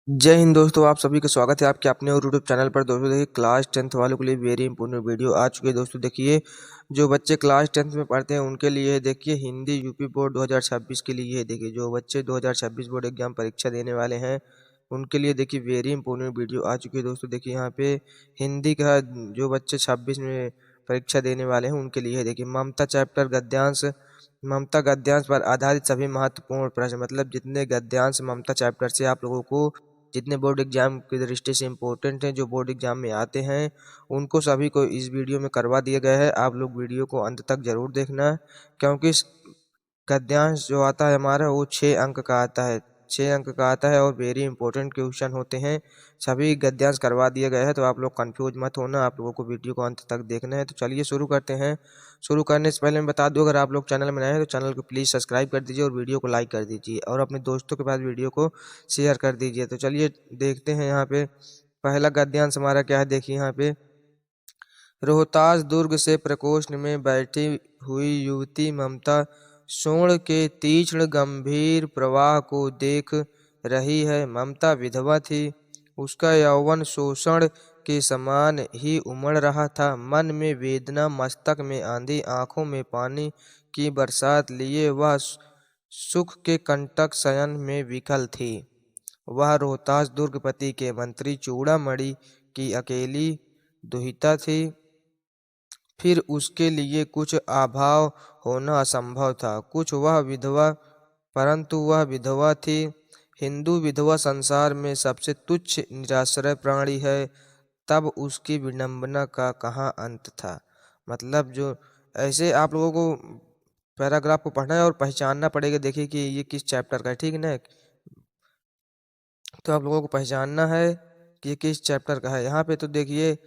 जय हिंद दोस्तों, आप सभी का स्वागत है आपके अपने और यूट्यूब चैनल पर। दोस्तों देखिए, क्लास 10th वालों के लिए वेरी इंपॉर्टेंट वीडियो आ चुकी है। दोस्तों देखिए, जो बच्चे क्लास 10th में पढ़ते हैं उनके लिए देखिए हिंदी यूपी बोर्ड 2026 के लिए देखिए, जो बच्चे 2026 बोर्ड एग्जाम परीक्षा देने वाले हैं उनके लिए देखिए वेरी इंपॉर्टेंट वीडियो आ चुकी है। दोस्तों देखिए, यहाँ पे हिंदी का जो बच्चे 26 में परीक्षा देने वाले हैं उनके लिए देखिए ममता चैप्टर गद्यांश, ममता गद्यांश पर आधारित सभी महत्वपूर्ण प्रश्न, मतलब जितने गद्यांश ममता चैप्टर से आप लोगों को जितने बोर्ड एग्जाम की दृष्टि से इम्पोर्टेंट हैं, जो बोर्ड एग्जाम में आते हैं, उनको सभी को इस वीडियो में करवा दिया गया है। आप लोग वीडियो को अंत तक जरूर देखना, क्योंकि गद्यांश जो आता है हमारा वो 6 अंक का आता है। 6 अंक का आता है और वेरी इंपॉर्टेंट क्वेश्चन होते हैं। सभी गद्यांश करवा दिया गया है, तो आप लोग कंफ्यूज मत होना, आप लोगों को वीडियो को अंत तक देखना है। तो चलिए शुरू करते हैं। शुरू करने से पहले मैं बता दूं, अगर आप लोग चैनल में नए हैं तो चैनल को प्लीज़ सब्सक्राइब कर दीजिए और वीडियो को लाइक कर दीजिए और अपने दोस्तों के पास वीडियो को शेयर कर दीजिए। तो चलिए देखते हैं यहाँ पे पहला गद्यांश हमारा क्या है। देखिए यहाँ पे, रोहतास दुर्ग से प्रकोष्ठ में बैठी हुई युवती ममता सोण के तीक्ष्ण गंभीर प्रवाह को देख रही है। ममता विधवा थी, उसका यौवन शोषण के समान ही उमड़ रहा था। मन में वेदना, मस्तक में आंधी, आंखों में पानी की बरसात लिए वह सुख के कंटक शयन में विकल थी। वह रोहतास दुर्गपति के मंत्री चूड़ामणि की अकेली दुहिता थी। फिर उसके लिए कुछ अभाव होना असंभव था। परंतु वह विधवा थी। हिंदू विधवा संसार में सबसे तुच्छ निराश्रय प्राणी है। तब उसकी विडंबना का कहाँ अंत था। मतलब जो ऐसे आप लोगों को पैराग्राफ को पढ़ना है और पहचानना पड़ेगा। देखिए कि ये किस चैप्टर का है, ठीक है ना। तो आप लोगों को पहचानना है कि ये किस चैप्टर का है। यहाँ पे तो देखिए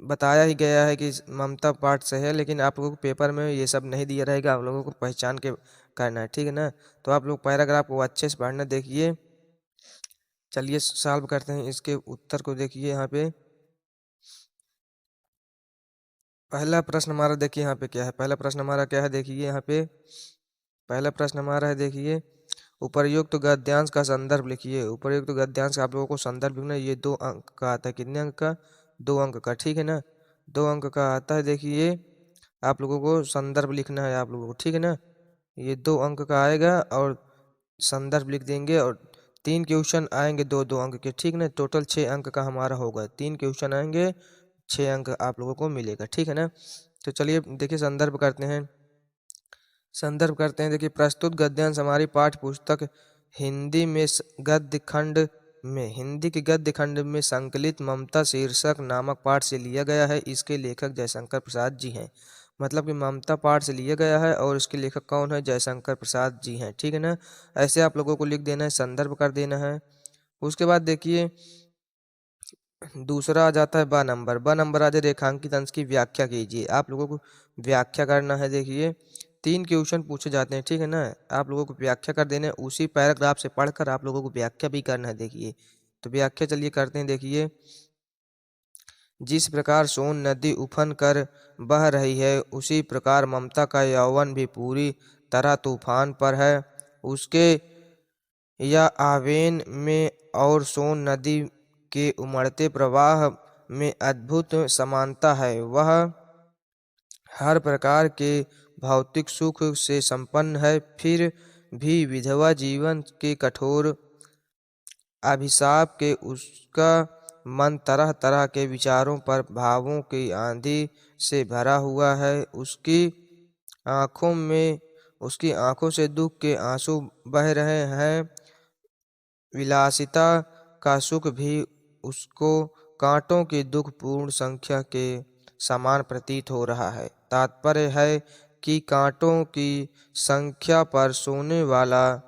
बताया ही गया है कि ममता पाठ से है, लेकिन आप लोगों को पेपर में ये सब नहीं दिया रहेगा, आप लोगों को पहचान के करना है, ठीक है ना। तो आप लोग पैराग्राफ को अच्छे से पढ़ना। देखिए चलिए सॉल्व करते हैं इसके उत्तर को। देखिए यहाँ पे पहला प्रश्न हमारा, देखिए यहाँ पे क्या है। पहला प्रश्न हमारा क्या है, देखिए यहाँ पे पहला प्रश्न हमारा है। देखिए, उपर्युक्त गद्यांश का संदर्भ लिखिए। उपर्युक्त गद्यांश का आप लोगों को संदर्भ लिखना है। ये 2 अंक का आता है। कितने अंक का? 2 अंक का, ठीक है ना। 2 अंक का आता है। देखिए आप लोगों को संदर्भ लिखना है आप लोगों को, ठीक है ना। ये 2 अंक का आएगा और संदर्भ लिख देंगे, और 3 क्वेश्चन आएंगे 2-2 अंक के, ठीक है ना। टोटल 6 अंक का हमारा होगा। 3 क्वेश्चन आएंगे, 6 अंक आप लोगों को मिलेगा, ठीक है ना। तो चलिए देखिए संदर्भ करते हैं। देखिए, प्रस्तुत गद्यांश हमारी पाठ्य पुस्तक हिंदी में हिंदी के गद्य खंड में संकलित ममता शीर्षक नामक पाठ से लिया गया है। इसके लेखक जयशंकर प्रसाद जी हैं। मतलब कि ममता पाठ से लिया गया है और इसके लेखक कौन है? जयशंकर प्रसाद जी हैं, ठीक है ना। ऐसे आप लोगों को लिख देना है, संदर्भ कर देना है। उसके बाद देखिए दूसरा आ जाता है ब नंबर आ जाए, रेखांकित अंश की व्याख्या कीजिए। आप लोगों को व्याख्या करना है। देखिए 3 क्वेश्चन पूछे जाते हैं, ठीक है ना। आप लोगों को व्याख्या कर देना है, उसी पैराग्राफ से पढ़कर आप लोगों को व्याख्या भी करना है। देखिए तो व्याख्या चलिए करते हैं। देखिए, जिस प्रकार सोन नदी उफन कर बह रही है, उसी प्रकार ममता का यौवन भी पूरी तरह तूफान पर है। उसके या आवेन में और सोन नदी के उमड़ते प्रवाह में अद्भुत समानता है। वह हर प्रकार के भौतिक सुख से संपन्न है, फिर भी विधवा जीवन के कठोर अभिशाप के उसका मन तरह तरह के विचारों पर भावों की आंधी से भरा हुआ है। आंखों में उसकी आंखों से दुख के आंसू बह रहे हैं। विलासिता का सुख भी उसको कांटों की दुखपूर्ण संख्या के समान प्रतीत हो रहा है। तात्पर्य है कि कांटों की संख्या पर सोने वाला,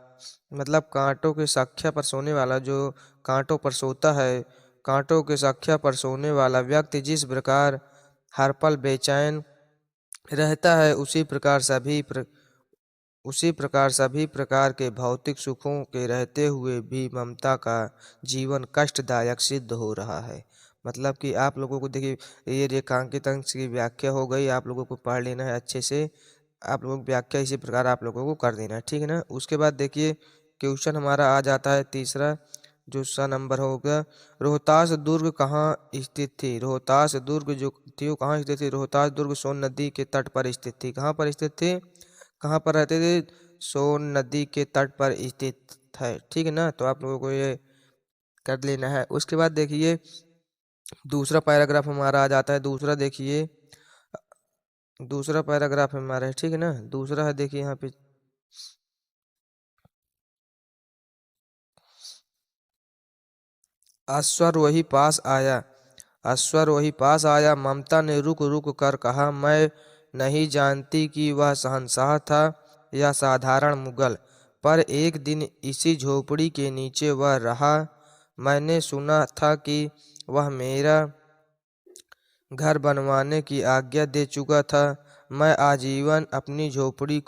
मतलब कांटों की संख्या पर सोने वाला, जो कांटों पर सोता है, कांटों की संख्या पर सोने वाला व्यक्ति जिस प्रकार हर पल बेचैन रहता है, उसी प्रकार सभी प्रकार के भौतिक सुखों के रहते हुए भी ममता का जीवन कष्टदायक सिद्ध हो रहा है। मतलब कि आप लोगों को देखिए, ये रेखांकित अंश की व्याख्या हो गई, आप लोगों को पढ़ लेना है अच्छे से। आप लोगों की व्याख्या इसी प्रकार आप लोगों को कर देना है, ठीक है ना। उसके बाद देखिए क्वेश्चन हमारा आ जाता है तीसरा, जो सा नंबर होगा, रोहतास दुर्ग कहाँ स्थित थी? रोहतास दुर्ग जो थी वो कहाँ स्थित थी? रोहतास दुर्ग सोन नदी के तट पर स्थित थी। कहाँ पर स्थित थी? कहाँ पर रहते थे? सोन नदी के तट पर स्थित है। ठीक है ना, तो आप लोगों को ये कर लेना है। उसके बाद देखिए दूसरा पैराग्राफ हमारा आ जाता है। दूसरा देखिए, दूसरा पैराग्राफ हमारा है, ठीक है ना। दूसरा है देखिए यहाँ पे, अश्वारोही पास आया। अश्वारोही पास आया, ममता ने रुक रुक कर कहा, मैं नहीं जानती कि वह शहंशाह था या साधारण मुगल, पर एक दिन इसी झोपड़ी के नीचे वह रहा। मैंने सुना था कि वह मेरा घर बनवाने की आज्ञा दे चुका था। मैं आजीवन अपनी झोपड़ी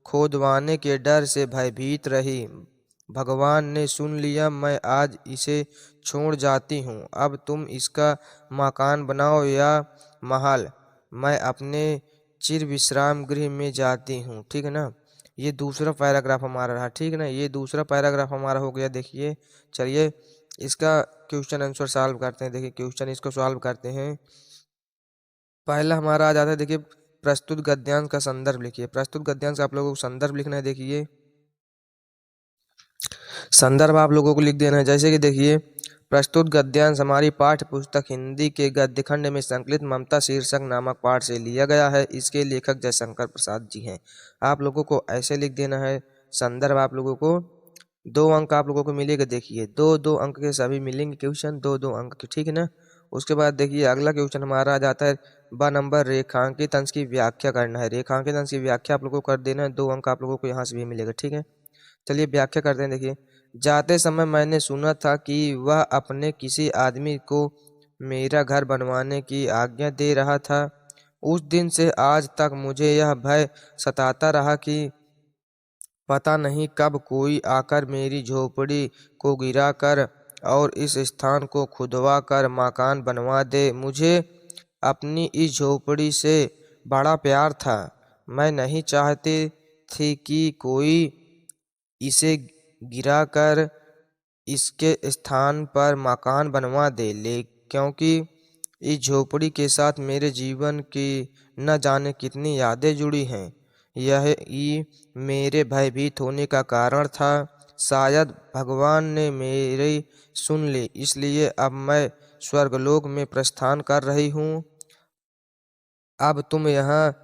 खोदवाने के डर से भयभीत रही। भगवान ने सुन लिया, मैं आज इसे छोड़ जाती हूँ। अब तुम इसका मकान बनाओ या महल, मैं अपने चिर विश्राम गृह में जाती हूँ। ठीक है ना, ये दूसरा पैराग्राफ हमारा रहा। ठीक है ना, ये दूसरा पैराग्राफ हमारा हो गया। देखिए चलिए इसका क्वेश्चन आंसर सॉल्व करते हैं। देखिए क्वेश्चन इसको सॉल्व करते हैं। पहला हमारा आ जाता है, देखिए प्रस्तुत गद्यांश का संदर्भ लिखिए। प्रस्तुत गद्यांश आप लोगों को संदर्भ लिखना है। देखिए संदर्भ आप लोगों को लिख देना है। जैसे कि देखिए प्रस्तुत गद्यांश हमारी पाठ्य पुस्तक हिंदी के गद्य खंड में संकलित ममता शीर्षक नामक पाठ से लिया गया है। इसके लेखक जयशंकर प्रसाद जी हैं। आप लोगों को ऐसे लिख देना है। संदर्भ आप लोगों को 2 अंक आप लोगों को मिलेगा। देखिए 2-2 अंक के सभी मिलेंगे क्वेश्चन, 2-2 अंक के। ठीक है ना। उसके बाद देखिए अगला क्वेश्चन हमारा आ जाता है ब नंबर, रेखांकित अंश की व्याख्या करना है। रेखांकित अंश की व्याख्या आप लोगों को कर देना है। 2 अंक आप लोगों को यहाँ से भी मिलेगा। ठीक है, चलिए व्याख्या करते हैं। देखिए जाते समय मैंने सुना था कि वह अपने किसी आदमी को मेरा घर बनवाने की आज्ञा दे रहा था। उस दिन से आज तक मुझे यह भय सताता रहा कि पता नहीं कब कोई आकर मेरी झोपड़ी को गिराकर और इस स्थान को खुदवा कर मकान बनवा दे। मुझे अपनी इस झोपड़ी से बड़ा प्यार था। मैं नहीं चाहती थी कि कोई इसे गिराकर इसके स्थान पर मकान बनवा दे, क्योंकि इस झोपड़ी के साथ मेरे जीवन की न जाने कितनी यादें जुड़ी हैं। यह ही मेरे भयभीत होने का कारण था। शायद भगवान ने मेरी सुन ली, इसलिए अब मैं स्वर्गलोक में प्रस्थान कर रही हूँ। अब तुम यहाँ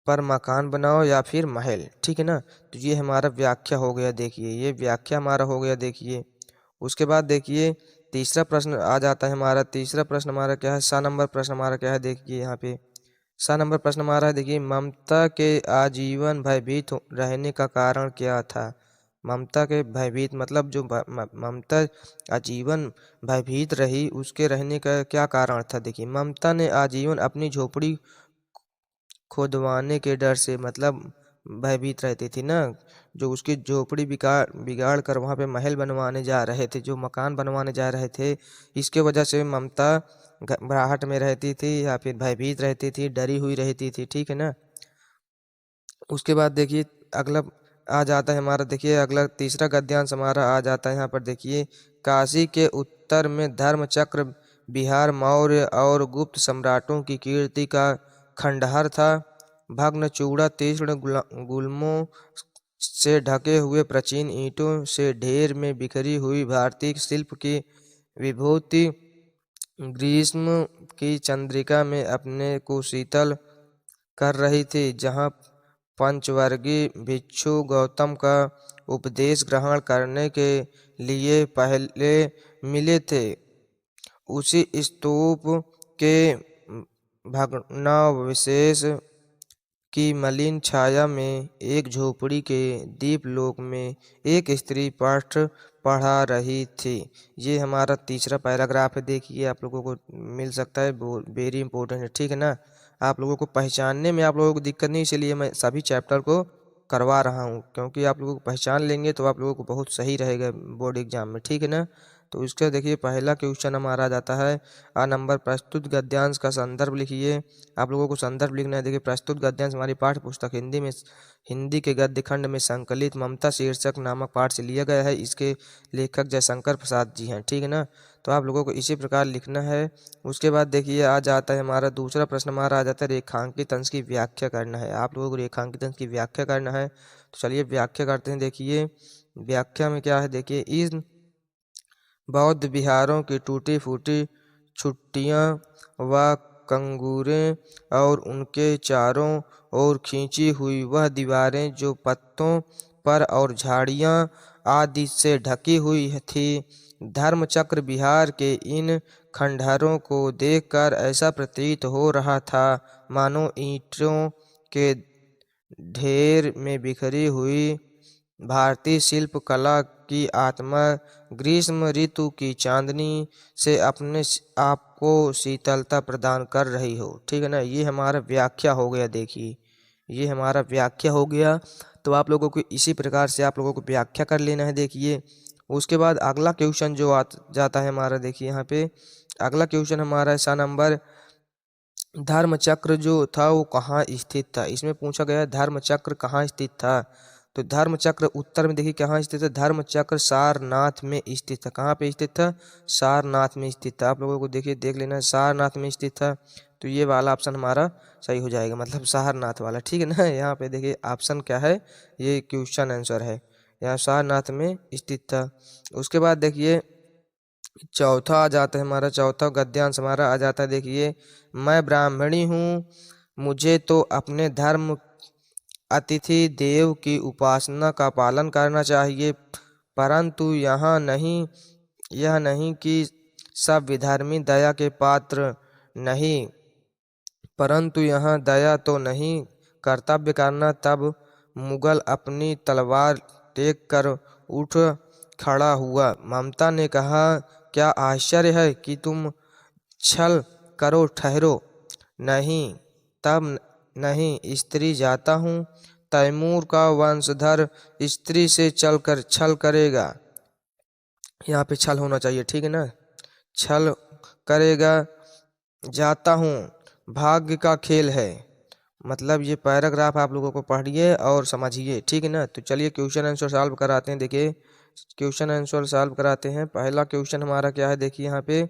पर मकान बनाओ या फिर महल। ठीक है ना, तो ये हमारा व्याख्या हो गया। देखिए ये व्याख्या हमारा हो गया। देखिए उसके बाद देखिए तीसरा प्रश्न आ जाता है हमारा। तीसरा प्रश्न हमारा क्या है? 7 नंबर प्रश्न हमारा क्या है? देखिए यहाँ पे 7 नंबर प्रश्न हमारा है। देखिए ममता के आजीवन भयभीत रहने का कारण क्या था? ममता के भयभीत मतलब जो ममता आजीवन भयभीत रही, उसके रहने का क्या कारण था? देखिए ममता ने आजीवन अपनी झोपड़ी खोदवाने के डर से, मतलब भयभीत रहती थी ना। जो उसकी झोपड़ी बिगाड़ बिगाड़ कर वहाँ पे महल बनवाने जा रहे थे, जो मकान बनवाने जा रहे थे, इसके वजह से ममता घबराहट में रहती थी या फिर भयभीत रहती थी, डरी हुई रहती थी। ठीक है ना। उसके बाद देखिए अगला आ जाता है हमारा, देखिए अगला तीसरा गद्यांश हमारा आ जाता है यहाँ पर। देखिए काशी के उत्तर में धर्मचक्र बिहार मौर्य और गुप्त सम्राटों की कीर्ति का खंडहर था। भग्न चूड़ा तीक्ष्ण गुल्मों से ढके हुए प्राचीन ईंटों से ढेर में बिखरी हुई भारतीय शिल्प की विभूति ग्रीष्म की चंद्रिका में अपने को शीतल कर रही थी। जहाँ पंचवर्गीय भिक्षु गौतम का उपदेश ग्रहण करने के लिए पहले मिले थे, उसी स्तूप के भग्नावशेष की मलिन छाया में एक झोपड़ी के दीपलोक में एक स्त्री पाठ पढ़ा रही थी। ये हमारा तीसरा पैराग्राफ है। देखिए आप लोगों को मिल सकता है, वेरी इंपॉर्टेंट है। ठीक है ना, आप लोगों को पहचानने में आप लोगों को दिक्कत नहीं, इसलिए मैं सभी चैप्टर को करवा रहा हूँ, क्योंकि आप लोगों को पहचान लेंगे तो आप लोगों को बहुत सही रहेगा बोर्ड एग्जाम में। ठीक है ना, तो इसका देखिए पहला क्वेश्चन हमारा आ जाता है आ नंबर, प्रस्तुत गद्यांश का संदर्भ लिखिए। आप लोगों को संदर्भ लिखना है। देखिए प्रस्तुत गद्यांश हमारी पाठ्य पुस्तक हिंदी के गद्य खंड में संकलित ममता शीर्षक नामक पाठ से लिया गया है। इसके लेखक जयशंकर प्रसाद जी हैं, ठीक है ना। तो आप लोगों को इसी प्रकार लिखना है। उसके बाद देखिए आ जाता है हमारा दूसरा प्रश्न, हमारा आ जाता है रेखांकित अंश की व्याख्या करना है। आप लोगों को रेखांकित अंश की व्याख्या करना है। तो चलिए व्याख्या करते हैं। देखिए व्याख्या में क्या है, देखिए इन बौद्ध विहारों की टूटी फूटी छुट्टियाँ व कंगूरें और उनके चारों ओर खींची हुई वह दीवारें जो पत्तों पर और झाड़ियाँ आदि से ढकी हुई थी। धर्मचक्र विहार के इन खंडहरों को देखकर ऐसा प्रतीत हो रहा था मानो ईंटों के ढेर में बिखरी हुई भारतीय शिल्प कला की आत्मा ग्रीष्म ऋतु की चांदनी से अपने आप को शीतलता प्रदान कर रही हो, ठीक है ना। ये हमारा व्याख्या हो गया। देखिए ये हमारा व्याख्या हो गया। तो आप लोगों को इसी प्रकार से आप लोगों को व्याख्या कर लेना है। देखिए उसके बाद अगला क्वेश्चन जो जाता है हमारा, देखिए यहाँ पे अगला क्वेश्चन हमारा ऐसा नंबर, धर्मचक्र जो था वो कहाँ स्थित था। इसमें पूछा गया धर्मचक्र कहाँ स्थित था। तो धर्मचक्र उत्तर में देखिए कहाँ स्थित है, धर्मचक्र सारनाथ में स्थित था। कहाँ पे स्थित था, सारनाथ में स्थित था। आप लोगों को देखिए देख लेना है, सारनाथ में स्थित था। तो ये वाला ऑप्शन हमारा सही हो जाएगा, मतलब सारनाथ वाला, ठीक है ना। यहाँ पे देखिए ऑप्शन क्या है, ये क्वेश्चन आंसर है, यहाँ सारनाथ में स्थित था। उसके बाद देखिए चौथा आ जाता है हमारा, चौथा गद्यांश हमारा आ जाता है। देखिए मैं ब्राह्मणी हूँ, मुझे तो अपने धर्म अतिथि देव की उपासना का पालन करना चाहिए, परंतु यह नहीं कि सब विधर्मी दया के पात्र नहीं, परंतु यहाँ दया तो नहीं, कर्तव्य करना। तब मुगल अपनी तलवार टेक कर उठ खड़ा हुआ। ममता ने कहा, क्या आश्चर्य है कि तुम छल करो, ठहरो। नहीं, तब नहीं, स्त्री जाता हूँ। तैमूर का वंशधर स्त्री से चलकर छल करेगा। यहाँ पे छल होना चाहिए, ठीक है ना, छल करेगा। जाता हूँ, भाग्य का खेल है। मतलब ये पैराग्राफ आप लोगों को पढ़िए और समझिए, ठीक है ना। तो चलिए क्वेश्चन आंसर सॉल्व कराते हैं। देखिए क्वेश्चन आंसर सॉल्व कराते हैं। पहला क्वेश्चन हमारा क्या है, देखिए यहाँ पे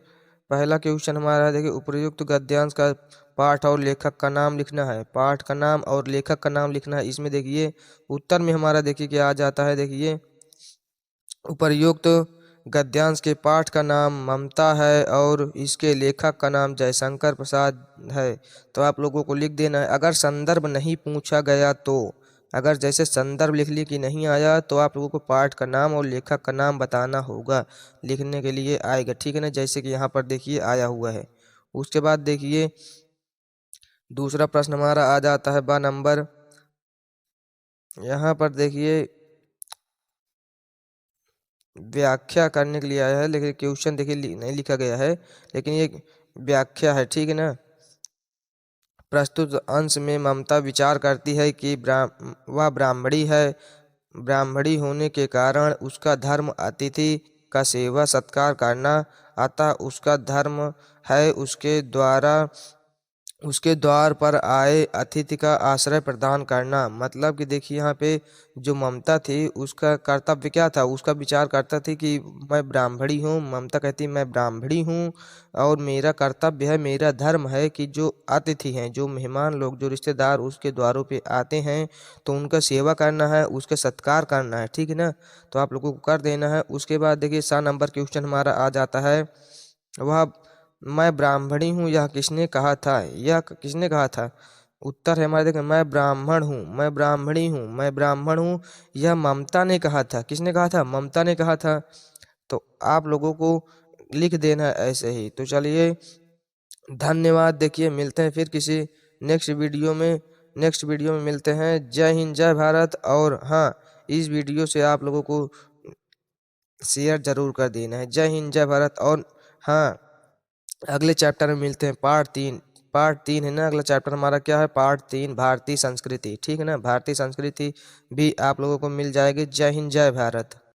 पहला क्वेश्चन हमारा है, देखिए उपयुक्त गद्यांश का पाठ और लेखक का नाम लिखना है। पाठ का नाम और लेखक का नाम लिखना है। इसमें देखिए उत्तर में हमारा देखिए क्या आ जाता है, देखिए उपर्युक्त गद्यांश के पाठ का नाम ममता है और इसके लेखक का नाम जयशंकर प्रसाद है। तो आप लोगों को लिख देना है। अगर संदर्भ नहीं पूछा गया तो, अगर जैसे संदर्भ लिख ली कि नहीं आया, तो आप लोगों को पाठ का नाम और लेखक का नाम बताना होगा, लिखने के लिए आएगा, ठीक है ना। जैसे कि यहाँ पर देखिए आया हुआ है। उसके बाद देखिए दूसरा प्रश्न हमारा आ जाता है बा नंबर। यहाँ पर देखिए व्याख्या करने के लिए आया है, लेकिन क्वेश्चन देखिए नहीं लिखा गया है, लेकिन ये व्याख्या है, ठीक है ना। प्रस्तुत अंश में ममता विचार करती है कि वह ब्राह्मणी है। ब्राह्मणी होने के कारण उसका धर्म अतिथि का सेवा सत्कार करना, अतः उसका धर्म है उसके द्वार पर आए अतिथि का आश्रय प्रदान करना। मतलब कि देखिए यहाँ पे जो ममता थी उसका कर्तव्य क्या था, उसका विचार करता थी कि मैं ब्राह्मणी हूँ। ममता कहती मैं ब्राह्मणी हूँ और मेरा कर्तव्य है, मेरा धर्म है कि जो अतिथि हैं, जो मेहमान लोग, जो रिश्तेदार उसके द्वारों पे आते हैं, तो उनका सेवा करना है, उसका सत्कार करना है, ठीक है ना। तो आप लोगों को कर देना है। उसके बाद देखिए 7 नंबर क्वेश्चन हमारा आ जाता है, वह मैं ब्राह्मणी हूँ यह किसने कहा था। यह किसने कहा था, उत्तर है हमारे, देखिए मैं ब्राह्मण हूँ, मैं ब्राह्मणी हूँ, मैं ब्राह्मण हूँ, यह ममता ने कहा था। किसने कहा था, ममता ने कहा था। तो आप लोगों को लिख देना है ऐसे ही। तो चलिए धन्यवाद। देखिए मिलते हैं फिर किसी नेक्स्ट वीडियो में मिलते हैं। जय हिंद, जय भारत। और हाँ, इस वीडियो से आप लोगों को शेयर जरूर कर देना है। जय हिंद, जय भारत। और हाँ, अगले चैप्टर में मिलते हैं, पार्ट 3 है ना। अगला चैप्टर हमारा क्या है, पार्ट 3 भारतीय संस्कृति, ठीक है ना। भारतीय संस्कृति भी आप लोगों को मिल जाएगी। जय हिंद, जय भारत।